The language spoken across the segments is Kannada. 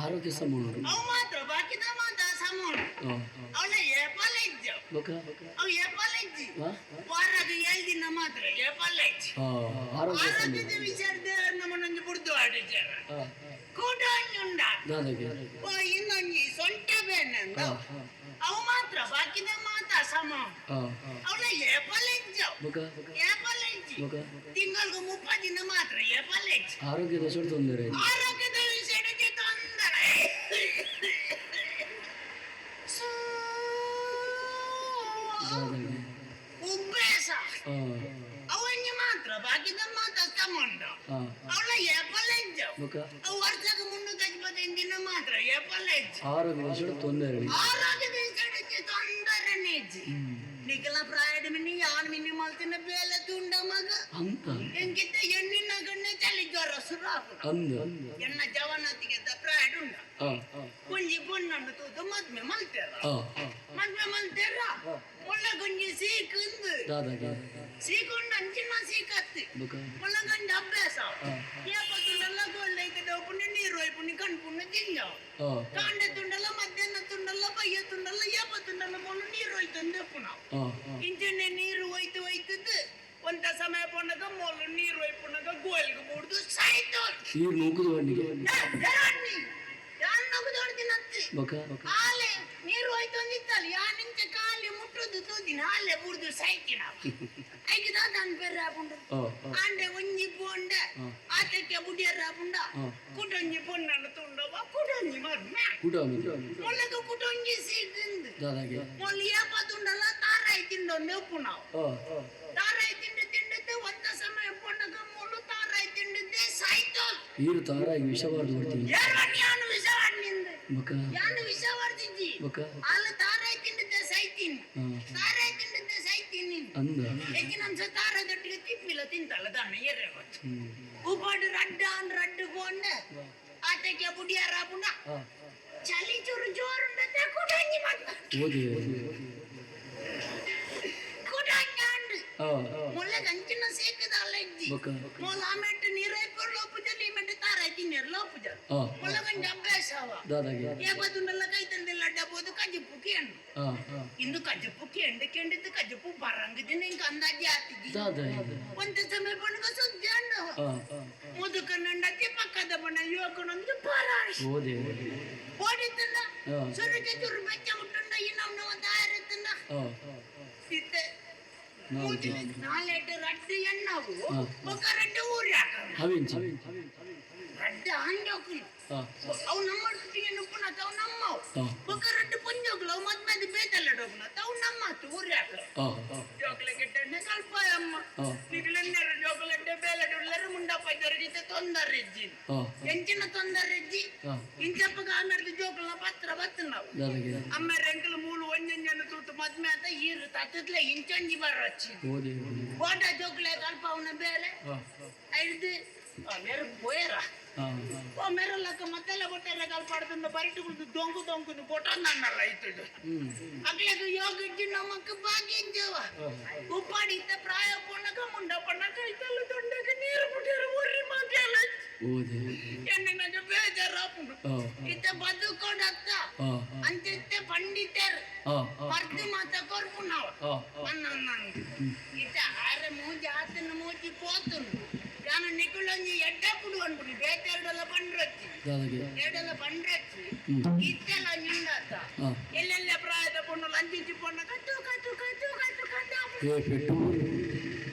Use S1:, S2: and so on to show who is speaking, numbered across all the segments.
S1: ಆರೋಗ್ಯ ಸಮೂಹ ಆರೋಗ್ಯದ ತೊಂದರೆ ಆರೋಗ್ಯದ ತೊಂದರೆ
S2: ನಿಖಲ ಪ್ರಾಯಡ್ ಮಿನಿ ಯಾನ್ ಮಿನಿ ಮಲ್ತಿನ ಬೇಲೆ ತುಂಡ ಮಗ
S1: ಅಂತ
S2: ಎಂಕಿತ ಎಣ್ಣಿನ ಗಣ್ಣೆ ಚಳಿ ಜ್ವರ ಸುರಾಕು
S1: ಅಂದ
S2: ಎಣ್ಣ ಜವನತಿಗೆ ಪ್ರಾಯಡ್ ಉಂಡ ಕುಂಜಿ ಪೊಣ್ಣನ್ನು ತೂತು ಮದ್ಮೆ ಮಲ್ತೇರ ಮುಳ್ಳ ಗುಂಜಿ ಸೀಕಂದು ಸೀಕೊಂಡು ಅಂಚಿನ ಸೀಕತ್ತಿ ಮುಳ್ಳ ಗಂಜಿ ಅಭ್ಯಾಸ ಏಪತ್ತುಂಡಲ್ಲ ಗೊಳ್ಳೈತೆ ಡೋಪುಂಡಿ ನೀರು ವೈಪುಂಡಿ ಕಣ್ಪುಂಡಿ ಜಿಂಜಾವ್ ಕಾಂಡೆ ತುಂಡಲ್ಲ ಮಧ್ಯಾಹ್ನ ತುಂಡಲ್ಲ ಬಯ್ಯ ತುಂಡಲ್ಲ ಏಪತ್ತುಂಡಲ್ಲ ಮುಳ್ಳು ನೀರು ಹೋಯ್ತಂದೆಪ್ಪು ನಾವು ಇಂಚಿನ ನೀರು ಹೋಯ್ತದ್ದು ಒಂದ ಸಮಯ ಪೊನ್ನಗ ಮೊಲ್ಲು ನೀರು ಹೋಯ್ಪುಣ್ಣಗ ಗೋಲ್ಗೆ ಬುಡ್ದು ಸಾಯ್ತು
S1: ನೀರು ನೂಕುದು ಬಂಡಿಗೆ
S2: ಯಾನ್ ನಗುದು ಹೊಡ್ದಿನತ್ತಿ ಹಾಲೆ ನೀರು ಹೋಯ್ತು ಅಂದಿತ್ತಲ್ಲ ಯಾನ್ ನಿಂಚೆ ಕಾಲಿ ಮುಟ್ಟುದು ತೂದಿನ ಹಾಲೆ ಬುಡ್ದು ಸಾಯ್ತಿ ನಾವು ಐಕಿದ ನಾನು ಬೆರ್ರ ಹಾಪುಂಡು ಆಂಡೆ ಒಂಜಿ ಪೋಂಡ ಆತಕ್ಕೆ ಬುಡಿಯರ್ ಹಾಪುಂಡ ಕುಟೊಂಜಿ ಪೊನ್ನನ್ನು ತುಂಡವ ಕುಟೊಂಜಿ ಮದ್ಮೆ ಮೊಲ್ಲಗ ಕುಟೊಂಜಿ ಸೀಕಿಂದು ಮೊಲ್ಲು ಏಪತ್ತುಂಡಲ್ಲ ತಾರಾಯಿ ತಿಂದೊಂದು ಉಪ್ಪು ನಾವು ತಾರಾಯಿ ತಿಂಡಿದ್ದು ಒಂದ ಸಮಯ ಪೊನ್ನಗ ಮೊಲ್ಲು ತಾರಾಯಿ ತಿಂಡಿದ್ದೆ ಸಾಯ್ತು
S1: ನೀರು ತಾರಾಯಿ ವಿಷವಾರ್ದು ಬರ್ತೀನಿ
S2: ಯಾನು ವಿಷವಾರ್ನಿಂದ ಯಾನು ವಿಷವಾರ್ದಿಜ್ಜಿ ಅಲ್ಲ ತಾರಾಯಿ ತಿಂಡಿದ್ದೆ ಸಾಯ್ತೀನಿ ತಾರಾಯಿ ತಿಂಡಿದ್ದೆ ಸಾಯ್ತೀನಿ
S1: ಅಂದ
S2: ಎಕ್ಕಿನಂಸ ತಾರಾದೊಟ್ಟಿಗೆ ತಿಪ್ಪಿಲ್ಲ ತಿಂತಲ್ಲ ದಾನ ಎರ್ರೆ ಗೊತ್ತು ಉಪಾಡು ರಡ್ಡು ಪೋಂಡ ಆತಕ್ಕೆ ಬುಡಿಯಾರ ಪುಣ ಚಳಿ ಚೂರು ಜೋರುಂಡತ್ತೆ ಕುಡಂಜಿ ಮತ್ತ ಕುಡಂಜಾಂಡು ಮುಳ್ಳ ಗಂಚಿನ ಸೇಕದ ಅಲ್ಲ ಇಜ್ಜಿ ಮುಳ್ಳ ಆಮೆಟ್ಟು ನೀರೈಪರ್ ಲೋಪುಜಲ್ಲಿ ಮೆಟ್ಟು ತಾರಾಯಿ ತಿನ್ನರ್ ಲೋಪುಜ ಮುಳ್ಳ ಗಂಜಿ ಅಭ್ಯಾಸವ ಏಪತ್ತುಂಡಲ್ಲ ಕೈ ತಂದಿಲ್ಲ ಡಬೋದು ಕಜ್ಜಿಪ್ಪು ಕೇಂಡು ಇಂದು ಕಜ್ಜಿಪ್ಪು ಕೆಂಡಿದ್ದು ಕಜ್ಜಿಪ್ಪು ಬರಂಗದಿನ ಇಂಕ ಅಂದಾಜಿ ಆತಿದ್ದಿ ಒಂದ ಸಮಯ ಬಣ್ಣಗ ಸುದ್ದಿ ಅಂಡ ಮುದುಕನ್ನಂಡಕ್ಕೆ ಪಕ್ಕದ ಬಣ್ಣ ಯುವಕನೊಂದು ಪರಾಶ್ ಓಡಿತ್ತಲ್ಲ ಸುರುಗೆ ಚುರು ಬೆಚ್ಚ ಮುಟ್ಟಂಡ ಇನ್ನೊಂದು ಒಂದು ಆಯಿರತ್ತಂಡ ಇತ್ತೆ ನಾಲೆಟ್ಟು ರಡ್ಡು ಎಣ್ಣವು ఒక రెండు ఊరి ರಡ್ಡು ಹಂಜೋಕುಲು ಅವು ನಮ್ಮ ಎನ್ನುಪುನ ತಾವು ನಮ್ಮವು ఒక రెండు పుంజోకులు మధ్య ಬೇತಲ್ಲ ಡೋಗುನ ತಾವು ನಮ್ಮ ಊರಿ ಹಾಕ ಜೋಕ್ಲೆ ಕೆಟ್ಟಣ್ಣ ಸ್ವಲ್ಪ ನಿಗಲೆನ್ನೆರ ಜೋಕುಲೆಡ್ಡೆ ಬೇಲೆಡುಲ್ಲರು ಮುಂಡಪ್ಪ ಜರುಗಿತೆ ತೊಂದರೆಜ್ಜಿ ಎಂಚಿನ ತೊಂದರೆಜ್ಜಿ ಇಂಚಪ್ಪ ಕಾಮೆಡ್ದು ಜೋಕುಲ ಪತ್ರ ಬತ್ತು ನಾವು ಅಮ್ಮ ರೆಂಕಲು ಮೂಲು ಒಂಜಂಜನ್ನು ತೂತು ಮದ್ಮೆ ಅಂತ ಈರು ತತ್ತಲೆ ಇಂಚಂಜಿ ಬರಚ್ಚಿ ಕೋಟ ಜೋಕುಲೆ ಕಲ್ಪ ಅವನ ಬೇಲೆ ಐದು ಮೇರೆ ಪೋಯರ ಓ ಮೇರೆ ಲಕ್ಕ ಮತ್ತೆಲ್ಲ ಕೊಟ್ಟರೆ ಕಲ್ಪಾಡ್ತಂದ ಬರಿಟುಗುಳ್ದು ದೊಂಕು ದೊಂಕು ಕೊಟ್ಟಂದಲ್ಲ ಇತ್ತು ಅಗ್ಲಗ ಯೋಗಿಜ್ಜಿ ನಮಕ್ ಭಾಗ್ಯಜ್ಜವ ಉಪ್ಪಾಡಿದ್ದ ಪ್ರಾಯ ಪೊಣ್ಣಕ ಮುಂಡ ಪಣ್ಣಕ ಇತ್ತಲ್ಲ ದೊಡ್ಡಕ ನೀರು ಬಿಟ್ಟಿರು ಒರ್ರಿ ಮಾಕೆಲ್ಲ ಎಣ್ಣಿನ ಬೇಜಾರಾಪುಂಡು ಇತ್ತ ಬದುಕೊಂಡತ್ತ ಅಂತಿತ್ತೆ ಪಂಡಿತರು ಮರ್ದು ಮಾತ ಕೊರ್ಪು ನಾವು ಇತ್ತ ಆರೆ ಮೂಜಿ ಆತನ ಮೂಜಿ ಪೋತುಂಡು ನಾನು ನಿಕುಳಂಜಿ ಎಡ್ಡ ಪುಡು ಅನ್ಬಿಡಿ ಬೇತೆರಡೆಲ್ಲ ಪಂಡ್ರಚ್ಚಿ ಎರಡೆಲ್ಲ ಪಂಡ್ರಚ್ಚಿ ಇತ್ತೆಲ್ಲ ನಿಂದಾತ ಎಲ್ಲೆಲ್ಲ ಪ್ರಾಯದ ಪೊಣ್ಣು ಲಂಚಿಂಚಿ ಪೊಣ್ಣ ಕಟ್ಟು ಕಟ್ಟು ಕಟ್ಟು ಕಟ್ಟು ಕಟ್ಟು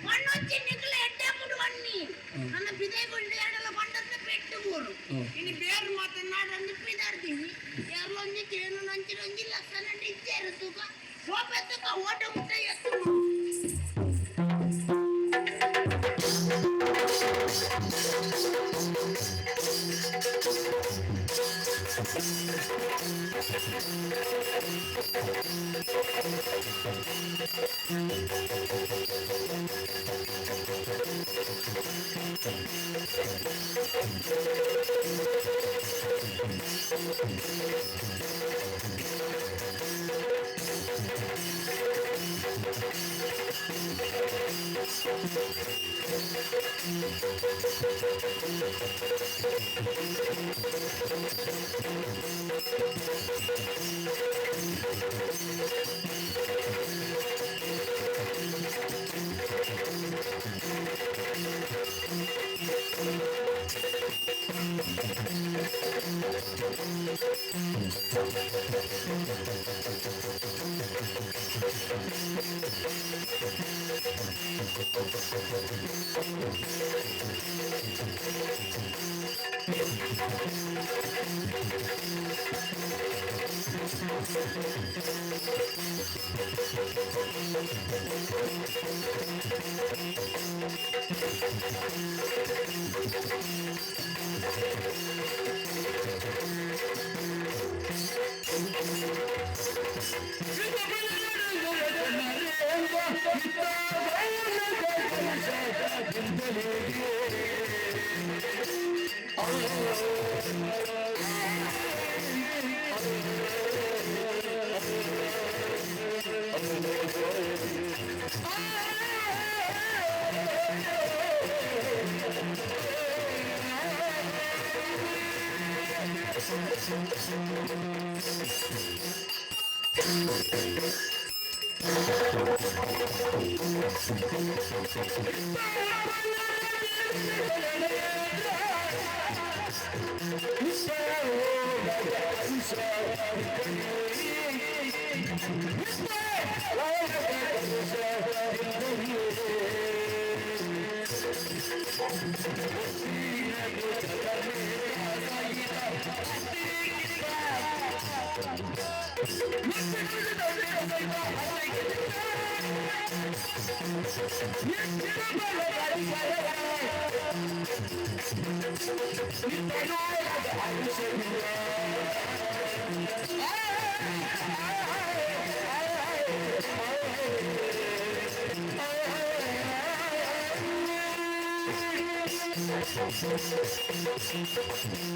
S2: ಪಣ್ಣೊಚ್ಚಿ ನಿಕುಲ ಎಡ್ಡ ಪುಡು ಅನ್ನಿ ನನ್ನ ಬಿದೈಗೊಂಡು ಎರಡೆಲ್ಲ ಪಂಡತ್ತ ಪೆಟ್ಟು ಬೋರು ಇನ್ನು ಬೇರೆ ಮಾತನಾಡಂದು ಪಿದಾಡ್ತೀನಿ ಯಾರೊಂದು ಕೇನು ನಂಚಿರೊಂಜಿ ಲಕ್ಷಣ ಇಚ್ಚೇರು ತೂಕ ಸೋಪೆತ್ತಕ ಓಟ ಮುಟ್ಟ ಎತ್ತು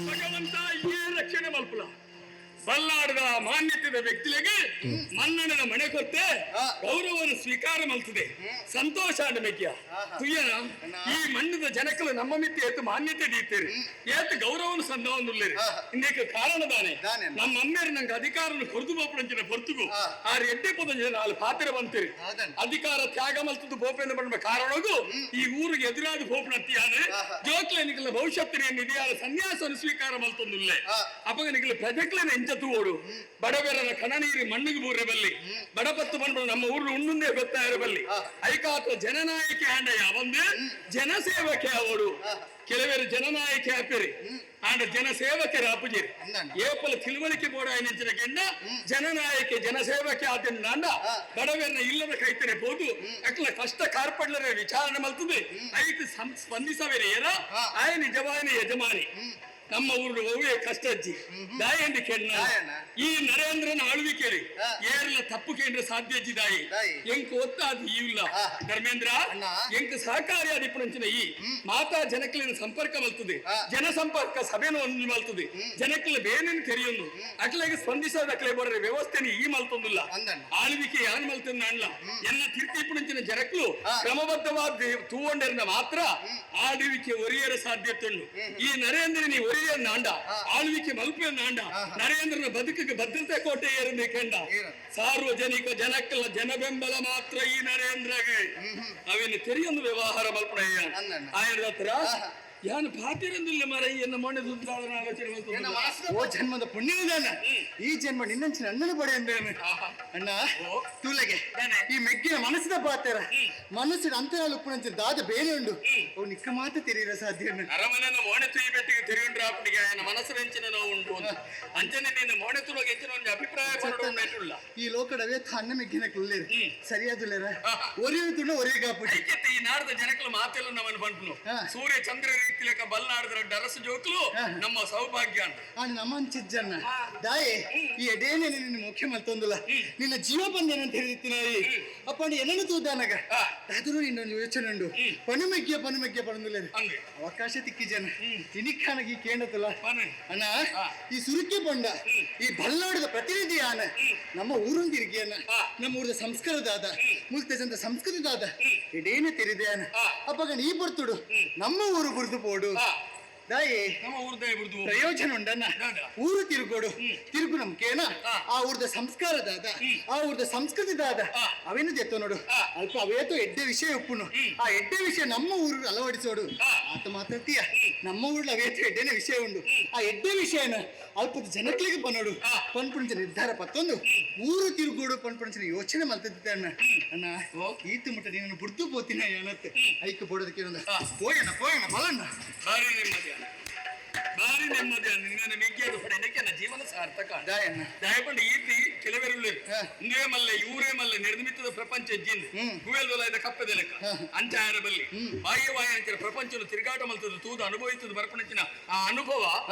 S3: ಭಗವಂತ ಈ ರಕ್ಷಣೆ ಮಲ್ಪುಲ ಬಲ್ಲಾಡದ ಮಾನ್ಯತೆಯ ವ್ಯಕ್ತಿಗಳಿಗೆ ಮನ್ನಣದ ಮನೆ ಕೊತ್ತೆ ಗೌರವವನ್ನು ಸ್ವೀಕಾರ ಮಲ್ತದೆ ಸಂತೋಷ ಅಡಮೆಕ್ಕಿಯ ತುಯ್ಯನ ಈ ಮಣ್ಣದ ಜನಕಲು ನಮ್ಮ ಮಿತ್ತಿ ಏತು ಮಾನ್ಯತೆ ದೀತೀರಿ ಏತು ಗೌರವವನ್ನು ಸಂದವನ್ನುಳ್ಳೇರಿ ಇಂದೇಕ ಕಾರಣದಾನೆ ನಮ್ಮ ಅಮ್ಮೇರು ನಂಗೆ ಅಧಿಕಾರವನ್ನು ಕೊರದು ಬೋಪಡಂಚಿನ ಹೊರತುಗು ಆ ಎಡ್ಡೆ ಪದ ನಾಲ್ಕು ಪಾತ್ರ ಬಂತೀರಿ ಅಧಿಕಾರ ತ್ಯಾಗ ಮಲ್ತದ್ದು ಬೋಪೆಂದು ಬಣ್ಣ ಕಾರಣಗೂ ಈ ಊರಿಗೆ ಎದುರಾದ ಬೋಪಣತ್ತಿಯಾದ್ರೆ ಜೋಕ್ಲೆ ನಿಗಲ ಭವಿಷ್ಯತ್ತಿನ ನಿಧಿಯಾದ ಸನ್ಯಾಸವನ್ನು ಸ್ವೀಕಾರ ಮಲ್ತೊಂದುಲ್ಲೆ ಅಪಗ ನಿಗಲ ಪ್ರಜೆಕ್ಲೇನ ಎಂಜ ತೂವೋಡು ಬಡವೆರನ ಕಣನೀರಿ ಮಣ್ಣಿಗೆ ಬೂರೆ ಬಲ್ಲಿ ಬಡಪತ್ತು ಬಂದು ನಮ್ಮ ಊರು ಉಣ್ಣುಂದೇ ಗೊತ್ತಾಯಿರ ಬಲ್ಲಿ ಐಕಾತ ಜನನಾಯಕಿ ಆಂಡಯ್ಯ ಒಂದು ಜನಸೇವಕೆ ಅವಳು ಕೆಲವರು ಜನನಾಯಕಿ ಹಾಪಿರಿ ಆಂಡ ಜನಸೇವಕರ ಅಪ್ಪಜಿರಿ ಏಪಲ ತಿಳುವಳಿಕೆ ಬೋಡ ನೆಂಚಿನ ಗೆಂಡ ಜನನಾಯಕಿ ಜನಸೇವಕೆ ಆತನ ಅಂಡ ಬಡವರನ್ನ ಇಲ್ಲದ ಕೈತರೆ ಬೋದು ಅಕ್ಲ ಕಷ್ಟ ಕಾರ್ಪಡ್ಲರ ವಿಚಾರಣೆ ಮಲ್ತದೆ ಐದು ಸ್ಪಂದಿಸವೇರೆ ಏರ ಆಯ ನಿಜವಾದ ಯಜಮಾನಿ ನಮ್ಮ ಊರು ಅವೇ ಕಷ್ಟ ಅಜ್ಜಿ ದಾಯಂದು ಕೆಣ್ಣ ಈ ನರೇಂದ್ರನ ಆಳ್ವಿಕೆರಿ ಏರೆಲ್ಲ ತಪ್ಪು ಕೇಂದ್ರ ಸಾಧ್ಯ ಅಜ್ಜಿ ದಾಯಿ ಎಂಕ್ ಒತ್ತಾದ ಇಲ್ಲ ಧರ್ಮೇಂದ್ರ ಎಂಕ್ ಸಹಕಾರಿ ಅದಿಪ್ಪುಂಚಿನ ಈ ಮಾತಾ ಜನಕಲಿನ ಸಂಪರ್ಕ ಮಲ್ತದೆ ಜನಸಂಪರ್ಕ ಸಭೆನ ಒಂದು ಮಲ್ತದೆ ಜನಕಲ ಬೇನೇನು ತೆರೆಯೊಂದು ಅಕ್ಲೆಗೆ ಸ್ಪಂದಿಸೋದ ಅಕ್ಲೆ ಬರೋ ವ್ಯವಸ್ಥೆನಿ ಈ ಮಲ್ತೊಂದಿಲ್ಲ ಆಳ್ವಿಕೆ ಯಾನ್ ಮಲ್ತಂದ ಅಣ್ಣ ಎಲ್ಲ ತಿರ್ತಿಪ್ಪುಂಚಿನ ಜನಕಲು ಕ್ರಮಬದ್ಧವಾದ ತೂಗೊಂಡಿರ ಮಾತ್ರ ಆಳ್ವಿಕೆ ಒರಿಯರ ಸಾಧ್ಯತೆ ಉಂಟು ಈ ನರೇಂದ್ರನಿ ನಾಂಡ ಆಳ್ವಿಕೆ ಮಲ್ಪೆ ನಾಂಡ ನರೇಂದ್ರನ ಬದುಕಿಗೆ ಭದ್ರತೆ ಕೋಟೆ ಏರದೆ ಕಂಡ ಸಾರ್ವಜನಿಕ ಜನಕ್ಕಲ್ಲ ಜನ ಬೆಂಬಲ ಮಾತ್ರ ಈ ನರೇಂದ್ರಗೆ ಅವೇನು ತೆರೆಯೊಂದು ವ್ಯವಹಾರ ಮಲ್ಪನೆಯ ಆಯನ ಹತ್ರ ಯಾನು ಪಾತಿರಂದಿಲ್ಲ ಮರ ಎನ್ನ ಮನೆ ದುಡ್ಡಾದ ಆಲೋಚನೆ
S4: ಓ ಜನ್ಮದ ಪುಣ್ಯವಿದಾನ ಈ ಜನ್ಮ ನಿನ್ನಂಚಿನ ಅಣ್ಣನ ಪಡೆ ಅಂದೇನೆ ಅಣ್ಣ ತೂಲೆಗೆ ಈ ಮೆಗ್ಗಿನ ಮನಸ್ಸಿನ ಪಾತ್ರ ಮನಸ್ಸಿನ ಅಂತರಾಳು ಉಪ್ಪುನಂಚಿನ ದಾದ ಬೇರೆ ಉಂಡು ಅವು ನಿಕ್ಕ ಮಾತ್ರ ತೆರೀರ ಸಾಧ್ಯ
S3: ಅರಮನೆಯ ಮೋಣೆ ತುಯಿ ಬೆಟ್ಟಿಗೆ ತೆರೆಯುಂಡ್ರ ಅಪ್ಪನಿಗೆ ఆయన ಮನಸ್ಸಿನ ಹೆಂಚಿನ ನೋವು ಉಂಟು ಅಂಚನೆ ನಿನ್ನ ಮೋಣೆ ತುಳಗೆ ಹೆಚ್ಚಿನ ಒಂದು ಅಭಿಪ್ರಾಯ ಪಡೋಲ್ಲ
S4: ಈ ಲೋಕಡವೇ ಅಣ್ಣ ಮೆಗ್ಗಿನ ಕುಲ್ಲೇರು ಸರಿಯಾದುಲ್ಲೇರ ಒರಿಯ ತುಂಡ ಒರಿಯ ಕಾಪು
S3: ಈ ನಾಡದ ಜನಕಲು ಮಾತೆಲ್ಲ ನಮ್ಮನ್ನು ಬಂಟ್ನು ಸೂರ್ಯ ಚಂದ್ರ ರೀತಿಲಕ ಬಲ್ಲಾಡದ್ರ ಡರಸು ಜೋಕ್ಲು ನಮ್ಮ ಸೌಭಾಗ್ಯ ಅಂತ
S4: ನಮ್ಮ ಅಂಚಿಜ್ಜನ್ನ ದಾಯೆ ಈ ಎಡೇನೆ ನಿನ್ನ ಮುಖ್ಯ ಮಲ್ತೊಂದುಲ್ಲ ನಿನ್ನ ಜೀವ ಬಂದೇನಂತ ಹೇಳಿತ್ತಿನ ಅಪ್ಪಂಡು ಏನನ್ನು ತೂದಾನಗ ಆದರೂ ನಿನ್ನೊಂದು ಯೋಚನೆ ಉಂಡು ಪನುಮೆಗ್ಯ ಪಡಂದುಲ್ಲ ಅವಕಾಶ ತಿಕ್ಕಿ ಜನ ಇನಿಕ್ಕಾನಗಿ ಕೇಂಡತಲ್ಲ ಅಣ್ಣ ಈ ಸುರುಕಿ ಬಂಡ ಈ ಬಲ್ಲಾಡದ ಪ್ರತಿನಿಧಿ ಆನ ನಮ್ಮ ಊರೊಂದಿರಿಗೆಯನ್ನ ನಮ್ಮ ಊರದ ಸಂಸ್ಕಾರದಾದ ಮುಲ್ತಜಂತ ಸಂಸ್ಕೃತದಾದ ಎಡೇನೆ ತೆರಿದೆ ಆನ ಅಪ್ಪಗ ನೀ ಬರ್ತುಡು ನಮ್ಮ ಊರು ಬುರ್ದು ಪೋಡು ದಾಯಿ
S3: ನಮ್ಮ ಊರು ದಯ ಬಿಡ್ದು
S4: ಪ್ರಯೋಜನ ಉಂಡನ್ನ ಊರು ತಿರುಗೋಡು ತಿರುಗು ನಮ್ಕೇನ ಆ ಊರ್ದ ಸಂಸ್ಕಾರದಾದ ಆ ಊರ್ದ ಸಂಸ್ಕೃತಿದಾದ ಅವೇನು ದೆತ್ತೋ ನೋಡು ಅಲ್ಪ ಅವೇತೋ ಎಡ್ಡೆ ವಿಷಯ ಉಪ್ಪುನು ಆ ಎಡ್ಡೆ ವಿಷಯ ನಮ್ಮ ಊರು ಅಳವಡಿಸೋಡು ಆತ ಮಾತಾಡ್ತೀಯ ನಮ್ಮ ಊರ್ಲ ಅವೇತೋ ಎಡ್ಡೆನೆ ವಿಷಯ ಉಂಡು ಆ ಎಡ್ಡೆ ವಿಷಯನ ಅಲ್ಪದ ಜನಕ್ಲಿಗೆ ಬನ್ನೋಡು ಪನ್ಪುಂಚ ನಿರ್ಧಾರ ಪತ್ತೊಂದು ಊರು ತಿರುಗೋಡು ಪನ್ಪುಂಚನ ಯೋಚನೆ ಮಲ್ತದ್ದೆ ಅಣ್ಣ ಅಣ್ಣ ಈತು ಮುಟ್ಟ ನೀನು ಬುಡ್ದು ಪೋತಿನ ಏನತ್ತೆ ಐಕ್ಯ ಬೋಡೋದಕ್ಕೆ ಪೋಯಣ ಬಲಣ್ಣ
S3: ಭಾರಿ ನೆಮ್ಮದಿ ನಿನ್ನ ಮೆಗ್ಗಿಯದು ಪಡೆಯಕ್ಕೆ ನನ್ನ ಜೀವನ ಸಾರ್ಥಕ ದಯಪಂಡ ಈತಿ ಕೆಲವೆರುಳ್ಳು ಇಂದೇ ಮಲ್ಲೆ ಇವರೇ ಮಲ್ಲೆ ನಿರ್ಮಿತದ ಪ್ರಪಂಚ ಜಿಂದು ಗುವೆಲ್ದೊಲಾಯ್ದ ಕಪ್ಪದ ಲೆಕ್ಕ ಅಂಚಾಯರ ಬಲ್ಲಿ ಬಾಹ್ಯವಾಯ ಅಂಚಿನ ಪ್ರಪಂಚವನ್ನು ತಿರುಗಾಟ ಮಲ್ತದ ತೂದ ಅನುಭವಿತದ ಬರ್ಪಣಚಿನ ಆ ಅನುಭವ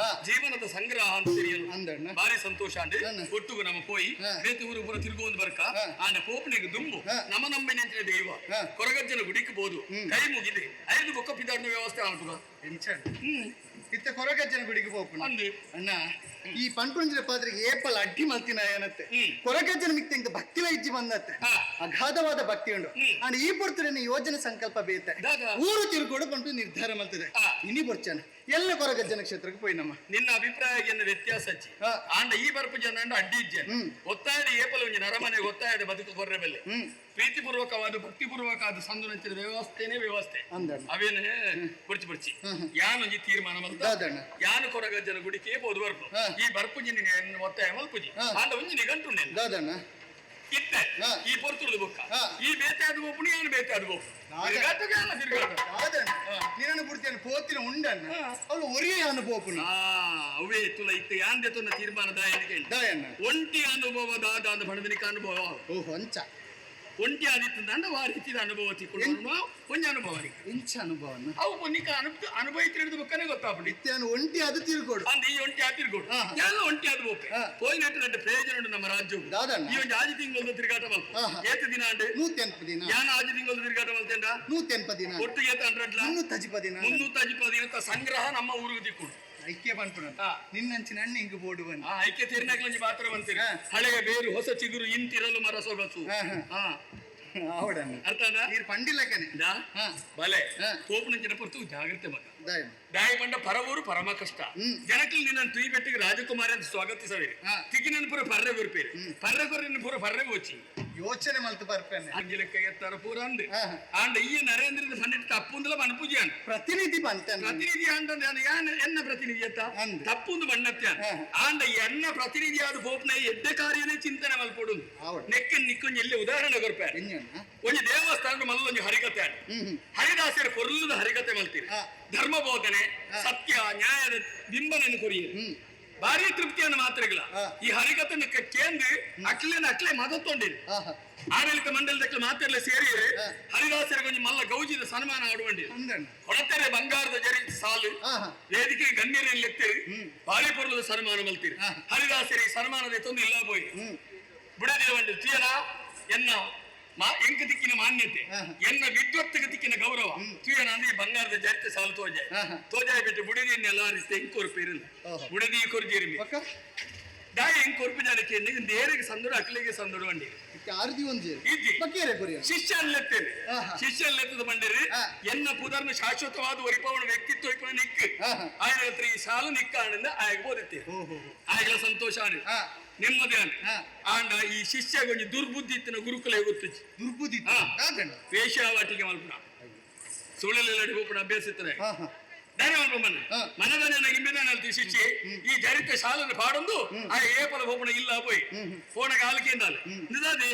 S3: ಜೀವನದ ಸಂಗ್ರಹ ಅಂತ ತಿಳಿಯಲು ಭಾರಿ ಸಂತೋಷ ಅಂದೆ ಒಟ್ಟುಗು ನಮ್ಮ ಪೋಯಿ ಬೇತಿ ಊರು ಪೂರ ತಿರುಗುವಂದು ಬರ್ಕ ಆನೆ ಪೋಪನಿಗೆ ದುಂಬು ನಮ್ಮ ನಂಬಿನ ದೈವ ಕೊರಗಜ್ಜನ ಗುಡಿಕ್ ಬೋದು ಕೈ ಮುಗಿದೆ 5 ಬೊಕ್ಕ ಪಿದಾಡಿನ ವ್ಯವಸ್ಥೆ ಆಗ್ತದ
S4: ಇತ್ತ ಕೊರಗಜ್ಜನ ಗುಡಿಗೆ ಹೋಗ್ಕೊಂಡು ಅಣ್ಣ ಈ ಪನ್ಪುಂಜಿನ ಪಾತ್ರೆಗೆ ಏಪಲ್ ಅಡ್ಡಿ ಮಲ್ತಿನ ಏನತ್ತೆ ಕೊರಗಜ್ಜನ ಮಿಕ್ತ ಇಂತ ಭಕ್ತಿನ ಇಜ್ಜಿ ಬಂದತ್ತೆ ಅಗಾಧವಾದ ಭಕ್ತಿ ಉಂಡು ಅಂಡ್ ಈ ಪೊರ್ತುನ ಯೋಜನೆ ಸಂಕಲ್ಪ ಬೇತೆ ಊರು ತಿರುಗೋಡು ಪಂಪು ನಿರ್ಧಾರ ಮಲ್ತದೆ ಇನ್ನಿ ಬರ್ಚಾನ ಎಲ್ಲ ಕೊರಗಜ್ಜನ ಕ್ಷೇತ್ರಕ್ಕೆ ಪೋಯಿ ನಮ್ಮ
S3: ನಿನ್ನ ಅಭಿಪ್ರಾಯ ವ್ಯತ್ಯಾಸ ಹಚ್ಚಿ ಆಂಡ ಈ ಬರ್ಪು ಜನ ಅಡ್ಡಿ ಇಜ್ಜೆ ಒತ್ತಾಯದ ಏಪಲ್ ಒಂಜಿ ನರಮನೆಗೆ ಒತ್ತಾಯದ ಬದುಕು ಕೊರ್ರೆ ಬೆಲೆ ಪ್ರೀತಿಪೂರ್ವಕವಾದ ಭಕ್ತಿಪೂರ್ವಕವಾದ ಸಂದುನಂಚಿನ ವ್ಯವಸ್ಥೆನೇ ವ್ಯವಸ್ಥೆ ಅವೇನೇ ಬರ್ಚಿ ಯಾನೊಂಜಿ ತೀರ್ಮಾನ ಮಲ್ತ ಯಾನು ಕೊರಗಜ್ಜನ ಗುಡಿಕೆ ಬೋದು ಬರ್ಪು ಈ ಬರ್ಪುಜಿ ಒತ್ತಾಯ ಮಲ್ಪುಜಿ ಆಂಡ ಒಂಜಿ ನಿಗಂಟುಂಡೆ ಇತ್ತೆ ಈ ಪೊರ್ತುರ್ದು ಬೊಕ್ಕ ಈ ಬೇತೆ ಅದು ಬೋಪುಣಿ ಯಾನು ಬೇತೆ ಅದು ಬೋಪು
S4: ನೀನು ಬಿಡ್ತೇನೆ ಪೋತಿನ ಉಂಡನ್ನ ಅವಳು ಒರಿಯ ಅನುಭವಪುನ
S3: ಅವೇ ತುಲ ಇತ್ತು ಯಾಂದೆ ತುನ್ನ ತೀರ್ಮಾನ ದಾಯನ ಒಂಟಿ ಅನುಭವದಾದ ಅಂದ ಪಡೆದನಿಕ ಅನುಭವ
S4: ಓಹ್ ಹೊಂಚ
S3: ಒಂಟಿ ಆದಿತ್ತು ದಂಡ ವಾರಿ ಹೆಚ್ಚಿದ ಅನುಭವ ತಿಕ್ಕೊಂಡು ಒಂಜಿ ಅನುಭವ
S4: ಇಂಚ ಅನುಭವನ
S3: ಅವು ಪೊನ್ನಿಕ ಅನುಭವಿತಿರೋದು ಬಕ್ಕನೆ ಗೊತ್ತಾಗ್ಬಿಟ್ಟು
S4: ಇತ್ಯಾನು ಒಂಟಿ ಅದು ತಿರ್ಗೋಡು
S3: ಅಂದ ಈ ಒಂಟಿ ಆದ ತಿರ್ಗೋಡು ಎಲ್ಲ ಒಂಟಿ ಆದ ಬೋಪೆ ಹೋಯ್ನಟ್ಟು ಪ್ರಯೋಜನ ಉಂಟು ನಮ್ಮ ರಾಜ್ಯವು ಈ ಒಂದು ಆಜಿ ತಿಂಗಳು ತಿರುಗಾಟ ಮಲ್ಪ ಏತ ದಿನ ಅಂಡೆ
S4: 180 ದಿನ
S3: ಯಾನ ಆಜಿ ತಿಂಗಳು ತಿರುಗಾಟ ಮಲ್ತೇಂಡ
S4: 180 ದಿನ
S3: ಒಟ್ಟಿಗೆ ಏತ ಅಂಡ್ರಡ್ಲ
S4: 330 ದಿನ
S3: 330 ದಿನ ಸಂಗ್ರಹ ನಮ್ಮ ಊರಿಗೆ ದಿಕ್ಕುಂಡು
S4: ಐಕ್ಯ ಬಂತು ನಿನ್ನಂಚಿನ ಅಣ್ಣ ಹಿಂಗ ಬೋರ್ಡು ಬಂದು
S3: ಐಕ್ಯ ತೀರ್ನಾಗ್ಲಂಜಿ ಮಾತ್ರ ಬಂತೀರ ಹಳೆಯ ಬೇರು ಹೊಸ ಚಿಗುರು ಇಂತಿರಲು ಮರ ಸೊಗಸು
S4: ಅವಡನ್ನ
S3: ಅರ್ಥದ
S4: ನೀರು ಪಂಡಿಲಕ್ಕನೆ
S3: ಬಲೆ ತೋಪುನಂಚಿನ ಪೊರ್ತು ಜಾಗ್ರತೆ ಮಗ ದಾಯಿ ಪಂಡ ಪರವೂರು ಪರಮ ಕಷ್ಟ ಜನಕಲ್ ನಿನ್ನ ತುಯಿ ಬೆಟ್ಟಿಗೆ ರಾಜಕುಮಾರಿ ಅಂತ ಸ್ವಾಗತಿಸಬೇಡಿ ತಿಕ್ಕಿ ನನ್ನ ಪೂರ ಪರ್ರೆ ಗುರುಪೇರಿ ಪರ್ರೆ ಕೊರ ನಿನ್ನ ಪೂರ ಪರ್ರೆ ಹೋಚಿ
S4: ಯೋಚನೆ ಮಲ್ತು ಬರ್ಪೇನೆ
S3: ಅಂಗಿಲಕ್ಕ ಎತ್ತರ ಪೂರ ಅಂದ್
S4: ಹಾ.
S3: ಆಂಡ ಈ ನರೇಂದ್ರ ಪಂಡಿತ್ ತಪ್ಪುಂದಲ ಮನಪೂಜೆ
S4: ಪ್ರತಿನಿಧಿ ಬಂತಾನೆ
S3: ಪ್ರತಿನಿಧಿ ಆಂಡ ಎನ್ನ ಪ್ರತಿನಿಧಿ ಎತ್ತ
S4: ಅಂದ್.
S3: ತಪ್ಪುಂದು ಬಣ್ಣತ್ಯ
S4: ಹಾ.
S3: ಆಂಡ ಎನ್ನ ಪ್ರತಿನಿಧಿ ಆದ ಪೋಪ್ನ ಎಡ್ಡ ಕಾರ್ಯನೇ ಚಿಂತನೆ ಮಲ್ಪೊಡು
S4: ಹೌದು.
S3: ನೆಕ್ಕ ನಿಕ್ಕೊಂಜಿ ಎಲ್ಲಿ ಉದಾಹರಣೆ ಕೊರ್ಪೆ
S4: ಎಂಜನ
S3: ಒಂಜಿ ದೇವಸ್ಥಾನ ಮಲ್ಲ ಒಂಜಿ ಹರಿಕತೆ ಆಂಡ್ ಹರಿದಾಸರ ಕೊರ್ಲದ ಹರಿಕತೆ ಮಲ್ತೀರಿ
S4: ಹಾ.
S3: ಧರ್ಮ ಬೋಧನೆ ಸತ್ಯ ನ್ಯಾಯದ ಬಿಂಬನನ್ನು ಕೊರಿಯಿರಿ ಭಾರಿ ತೃಪ್ತಿಯನ್ನು ಮಾತ್ರಗಳ
S4: ಹಾ.
S3: ಈ ಹರಿಕತೆಯನ್ನು ಕೇಂದ್ರ ಅಕ್ಲೆ ಮದತ್ತೊಂಡಿರಿ ಆಡಳಿತ ಮಂಡಲದ ಮಾತೆಲ್ಲ ಸೇರಿ
S4: ಹಾ.
S3: ಹರಿದಾಸರಿಗೆ ಮಲ್ಲ ಗೌಜಿದ ಸನ್ಮಾನ ಆಡುವಂಡಿ
S4: ಅಂದಣ್ಣ
S3: ಕೊಡತೆರೆ ಬಂಗಾರದ ಜರಿ ಸಾಲು
S4: ಹಾ, ಹಾ.
S3: ವೇದಿಕೆ ಗಣ್ಯರಲ್ಲಿ ಎತ್ತಿರಿ ಭಾರಿ ಪೊರ್ಲದ ಸನ್ಮಾನ ಮಲ್ತೀರಿ
S4: ಹಾ.
S3: ಹರಿದಾಸರಿಗೆ ಸನ್ಮಾನದ ತೊಂದು ಇಲ್ಲ ಹೋಯ್ ಬುಡದಿರುವಂಡಿ ತುಯನ ಎನ್ನ ಎಂಕ ದಿಕ್ಕಿನ ಮಾನ್ಯತೆ
S4: ಹಾ.
S3: ಎನ್ನ ವಿದ್ವತ್ತಕ ದಿಕ್ಕಿನ ಗೌರವ ತುಯನ ಅಂದ್ರೆ ಈ ಬಂಗಾರದ ಜರಿತೆ ಸಾಲು ತೋಜಾಯ್
S4: ಹಾ, ಹಾ.
S3: ತೋಜಾಯ್ ಬಿಟ್ಟು ಬುಡದಿಯನ್ನ ಎಲ್ಲ ಅರಿಸ್ತೆ ಎಂಕೊರ್ಪಿರಲ್ಲ
S4: ಓಹೋ.
S3: ಬುಡದಿ ಕೊರ್ಜಿರಿ
S4: ಪಕ್ಕ
S3: ದಾಯ ಎಂಕೊರ್ಪಿ ಜಾನಕ್ಕೆ ನೇರಿಗೆ ಸಂದುಡು ಅಕ್ಲಿಗೆ ಸಂದುಡು ಅಂಡಿ
S4: ಆರ್ದಿ ಒಂಜಿ
S3: ಇದ್ದಿ
S4: ಬಕ್ಕೇರೆ ಕೊರಿಯ
S3: ಶಿಷ್ಯನ್ಲೆತ್ತೇನೆ
S4: ಹಾ, ಹಾ.
S3: ಶಿಷ್ಯನ್ಲೆತ್ತದ ಬಂಡಿರಿ
S4: ಹಾ.
S3: ಎನ್ನ ಪುದರ್ನ ಶಾಶ್ವತವಾದ ಒರಿಪವನ ವ್ಯಕ್ತಿತ್ವ ಇಪ್ಪನ ನಿಕ್
S4: ಹಾ, ಹಾ.
S3: ఆయన ಹತ್ರ ಈ ಸಾಲು ನಿಕ್ಕಾಣಿಂದ ಆಯ್ಗ ಬೋದಿತ್ತೆ
S4: ಓಹೋ
S3: ಆಯ್ಗಳ ಸಂತೋಷ ಆಣಿ
S4: ಹಾ.
S3: ನೆಮ್ಮದಿ ಆಣಿ
S4: ಹಾ.
S3: ಆಂಡ ಈ ಶಿಷ್ಯ ಗೊಂಜಿ ದುರ್ಬುದ್ಧಿ ಇತ್ತಿನ ಗುರುಕುಲ ಗೊತ್ತಿಚ್ಚಿ
S4: ದುರ್ಬುದ್ಧಿ
S3: ಹಾ.
S4: ಕಾಕಣ್ಣ
S3: ವೇಷವಾಟಿಗೆ ಮಲ್ಪನ ಸುಳ್ಳೆಲ್ಲಡಿ ಹೋಪಣ ಅಭ್ಯಾಸ ಇತ್ತನೆ
S4: ಹಾ ಹಾ
S3: ದಾರಿ ಮಲ್ಪ ಮನ
S4: ಹಾ.
S3: ಮನದನ್ನ ಗಿಂಬಿದಾನಲ್ತಿ ಶಿಷ್ಯ ಈ ಜರಿತ ಶಾಲನ್ನು ಪಾಡೊಂದು ಆ ಏಪಲ ಹೋಪಣ ಇಲ್ಲ ಹೋಯ್ ಫೋನ ಕಾಲಕ್ಕೆ ಅಂದಾಲೆ ನಿದಾದಿ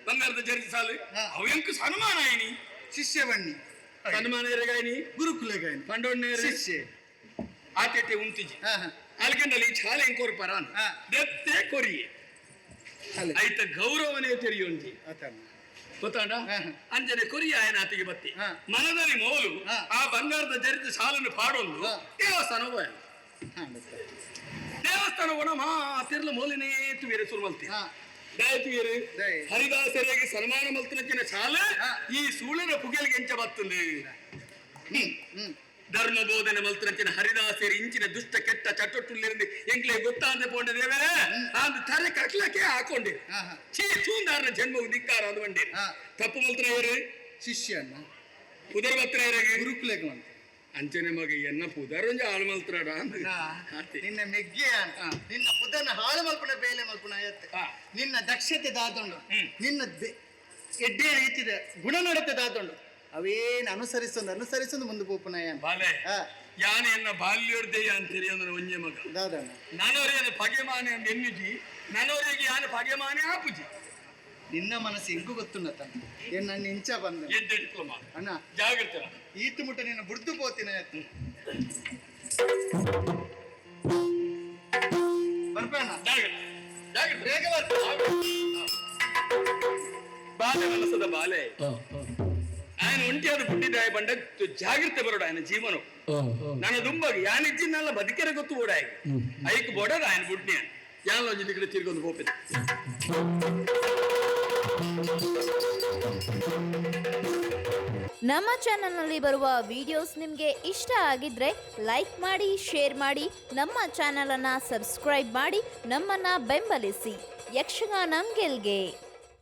S3: ಬಂಗಾರದ ಜರಿತ ಸಾಲು
S4: ಹಾ.
S3: ಅವೆಂಕು ಸನ್ಮಾನ ಆಯ್ನಿ
S4: ಶಿಷ್ಯ ಬನ್ನಿ
S3: ಸನ್ಮಾನ ಎರಗಾಯ್ನಿ
S4: ಗುರುಕುಲಗಾಯನ್
S3: ಪಂಡೋಣ್ಣೆ
S4: ಶಿಷ್ಯ
S3: ಆತೆಟ್ಟೆ ಉಂತಿಜಿ
S4: ಹಾ ಹಾ
S3: ಅಲ್ಕಂಡಲ್ಲಿ ಚಾಲೆ ಎಂಕೋರ್ ಪರಾನ್
S4: ಹಾ.
S3: ದೆತ್ತೆ ಕೊರಿಯೆ
S4: ಅಲ್ಲ
S3: ಐತ ಗೌರವನೇ ತೆರೆಯುಂಜಿ
S4: ಆತಣ್ಣ
S3: ಗೊತ್ತಾಂಡ
S4: ಹಾ, ಹಾ.
S3: ಅಂಜನೆ ಕೊರಿಯ ಆಯನ ಆತಿಗೆ ಬತ್ತಿ
S4: ಹಾ.
S3: ಮನದಲ್ಲಿ ಮೋಲು
S4: ಹಾ.
S3: ಆ ಬಂಗಾರದ ಜರಿತ ಸಾಲನ್ನು ಪಾಡೊಂದು
S4: ಹಾ.
S3: ದೇವಸ್ಥಾನ ಹೋಯ
S4: ಹಾ ಗೊತ್ತಾಯ್ತು.
S3: ದೇವಸ್ಥಾನ ಒಣ ಮಾತಿರ್ಲ ಮೂಲಿನೇ ತುವಿರೆ ಸುರುಮಲ್ತಿ
S4: ಹಾ
S3: ದಯತುವಿರು
S4: ದಯ.
S3: ಹರಿದಾಸರಿಗೆ ಸನ್ಮಾನ ಮಲ್ತನಕ್ಕಿನ ಸಾಲ
S4: ಹಾ.
S3: ಈ ಸೂಳನ ಪುಗೆಲ್ಗೆ ಎಂಚ ಬತ್ತಂದು
S4: ಹ್ಮ್
S3: ಧರ್ಮ ಬೋಧನೆ ಮಲ್ತನಕ್ಕಿನ ಹರಿದಾಸರು ಇಂಚಿನ ದುಷ್ಟ ಕೆಟ್ಟ ಚಟೊಟ್ಟುಲ್ಲಿருந்து ಎಂಕ್ಲೆ ಗೊತ್ತಾಂದೆ ಪೋಂಡದೇವೆ ಅಂದು ತಲೆ ಕಟ್ಲಕ್ಕೆ ಹಾಕೊಂಡೆ
S4: ಹಾ ಹಾ
S3: ಚೀ ಚೂಂದಾರನ ಜನ್ಮವು ಧಿಕ್ಕಾರ ಅದು ಬಂಡೆ
S4: ಹಾ.
S3: ತಪ್ಪು ಮಲ್ತನ ಇವರು
S4: ಶಿಷ್ಯನ್ನ
S3: ಪುದರ್ ಬತ್ತನ ಇವ್ರಿಗೆ
S4: ಗುರುಕುಲಗೆ ಅಂತ
S3: ಅಂಚನೆ ಮಗ ಎನ್ನ ಪುದರಂಜ ಆಳು ಮಲ್ತರಾಡ
S4: ನಿನ್ನ ಮೆಗ್ಗೆ ನಿನ್ನ ಪುದನ ಹಾಳು ಮಲ್ಪನ ಬೇಲೆ ಮಲ್ಪನ ಆಯತ್ತೆ
S3: ಹಾ.
S4: ನಿನ್ನ ದಕ್ಷತೆ ದಾದೊಂಡು
S3: ಹ್ಮ್.
S4: ನಿನ್ನ ಎಡ್ಡೆ ರೀತಿದ ಗುಣನಡತೆ ದಾದೊಂಡು ಅವೇನು ಅನುಸರಿಸೊಂದು ಮುಂದೆ ಪೋಪನ
S3: ಬಾಲೆ ಯಾನೆ ಎನ್ನ ಬಾಲ್ಯೋರ್ದೆಯ ಅಂತೇಳಿ ಅಂದ್ರೆ ಒಂಜೆ ಮಗ
S4: ದಾದಣ್ಣ
S3: ನನವರೇನು ಪಗೆಮಾನೆ ಅಂತ ಎನ್ನುಜಿ ನನವರಿಗೆ ಯಾನು ಪಗೆಮಾನೆ ಆಪುಜಿ
S4: ನಿನ್ನ ಮನಸ್ಸು ಹೆಂಗೂ ಗೊತ್ತುಂಡ ತನ್ನ ಏನ್ ನನ್ನ ಇಂಚ ಬಂದ
S3: ಎದ್ದೆಡ್ಕೊ ಮಗ
S4: ಅಣ್ಣ
S3: ಜಾಗ್ರತೆ
S4: ಈತು ಮುಟ್ಟ ನಿನ್ನ ಬುಡ್ದು ಪೋತಿನ ಎತ್ತು ಬರ್ಬೇಣ
S3: ಜಾಗ್ರತೆ ಜಾಗ್ರತೆ
S4: ಬೇಗ ಬರ್ತೀನಿ
S3: ಬಾಲೆ ಮನಸ್ಸದ ಬಾಲೆ
S1: ಹಾ ಹಾ
S3: ఆయన ఒంటిಯಾದ ಬುಟ್ಟಿದಾಯ ಬಂಡ ಜಾಗ್ರತೆ ಬರೋಡ ఆయన ಜೀವನ ನನ್ನ ದುಂಬಾಗ ಯಾನಿಜ್ಜಿನೆಲ್ಲ ಬದುಕಿರ ಗೊತ್ತು ಓಡ ಐಕ್ ಬೋಡದ ఆయన ಬುಡ್ನಿ ಯಾನ್ ಒಂಜಿ ದಿಕ್ಕಡೆ ತಿರ್ಗೊಂದು ಹೋಗ್ತದೆ
S5: ನಮ್ಮ ಚಾನಲ್ನಲ್ಲಿ ಬರುವ ವಿಡಿಯೋಸ್ ನಿಮಗೆ ಇಷ್ಟ ಆಗಿದ್ರೆ ಲೈಕ್ ಮಾಡಿ, ಶೇರ್ ಮಾಡಿ, ನಮ್ಮ ಚಾನಲನ್ನು ಸಬ್ಸ್ಕ್ರೈಬ್ ಮಾಡಿ ನಮ್ಮನ್ನು ಬೆಂಬಲಿಸಿ. ಯಕ್ಷಗಾನ ಗೆಲ್ಗೆ.